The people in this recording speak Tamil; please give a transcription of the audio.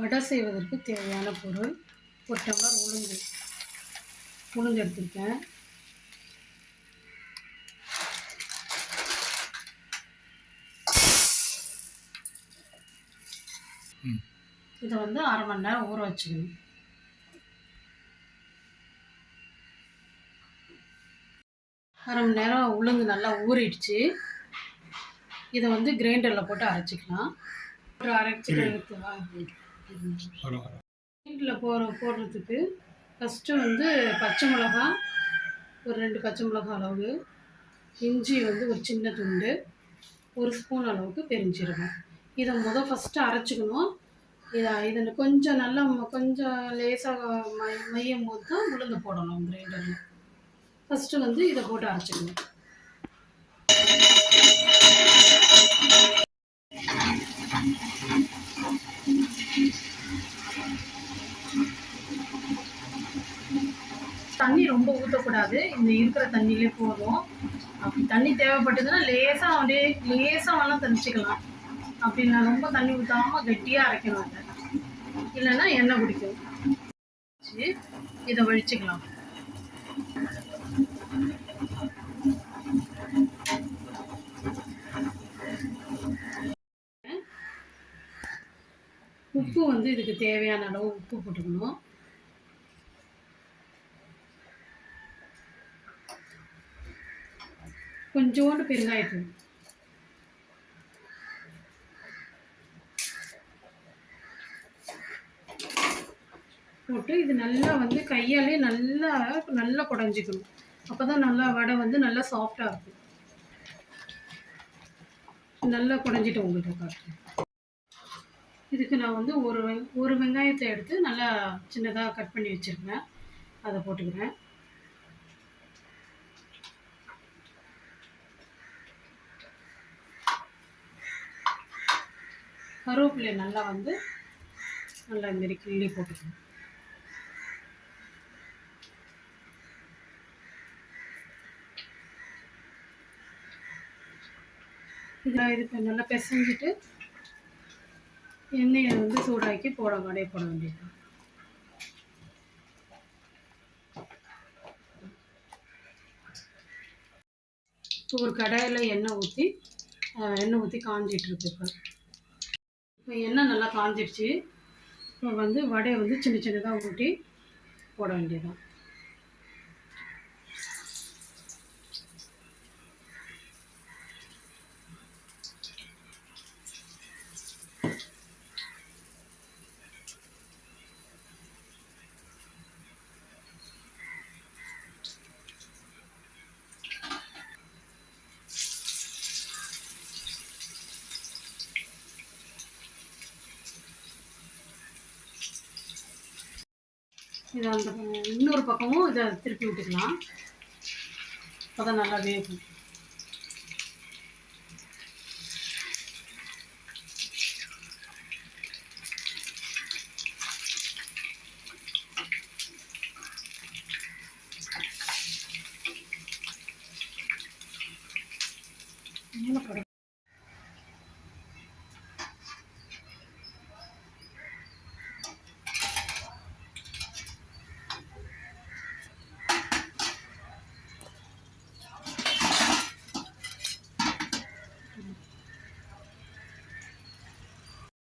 வடை செய்வதற்கு தேவையான பொருள் ஒரு டம்ளர் உளுந்து எடுத்துருக்கேன். இதை வந்து அரை மணி நேரம் ஊற வச்சுக்கணும். அரை மணி நேரம் உளுந்து நல்லா ஊறிடுச்சு. இதை வந்து கிரைண்டரில் போட்டு அரைச்சிக்கலாம். ஒரு கிரைண்டரில் போடுறதுக்கு ஃபஸ்ட்டு வந்து பச்சை மிளகா ஒரு 2 பச்சை மிளகா அளவு, இஞ்சி வந்து ஒரு சின்ன துண்டு, 1 ஸ்பூன் அளவுக்கு பெருஞ்சீரகம். இதை ஃபஸ்ட்டு அரைச்சிக்கணும். இதில் கொஞ்சம் நல்லா கொஞ்சம் லேசாக மையும் போது தான் உளுந்து போடணும் கிரைண்டரில். ஃபஸ்ட்டு வந்து இதை போட்டு அரைச்சிக்கணும். தண்ணி ரொம்ப ஊற்றக்கூடாது. இந்த இருக்கிற தண்ணியிலே போதும். அப்படி தண்ணி தேவைப்பட்டதுன்னா லேசாக வேணால் தெளிச்சிக்கலாம். அப்படின்னா ரொம்ப தண்ணி ஊற்றாமல் கெட்டியாக அரைக்கணும். அதை இல்லைன்னா எண்ணெய் குடிக்கும். இதை வழிச்சிக்கலாம். உப்பு வந்து இதுக்கு தேவையான அளவு உப்பு போட்டுக்கணும். கொஞ்சோண்டு பெருங்காயத்தூள் போட்டு இது நல்லா வந்து கையாலே நல்லா குடஞ்சிக்கணும். அப்போ தான் நல்லா வடை வந்து நல்லா சாஃப்டாக இருக்கும். நல்லா குடஞ்சிட்டு உங்களுக்கு காட்டுறேன். இதுக்கு நான் வந்து ஒரு வெங்காயத்தை எடுத்து நல்லா சின்னதாக கட் பண்ணி வச்சுருக்கேன். அதை போட்டுக்கிறேன். கருவேப்பிலை நல்லா இதுமாரி கிள்ளி போட்டுக்கணும். இதுக்கு நல்லா பிசைஞ்சிட்டு எண்ணெயை வந்து சூடாக்கி வடையை போட வேண்டியது. ஒரு கடாயில் எண்ணெய் ஊற்றி காஞ்சிட்ருக்கு. இப்போ எண்ணெய் நல்லா காஞ்சிடுச்சு. இப்போ வந்து வடையை வந்து சின்ன சின்னதாக ஊட்டி போட வேண்டியதுதான். இதை இன்னொரு பக்கமும் இதை திருப்பி விட்டுக்கலாம். அப்போ தான் நல்லா வேகும்.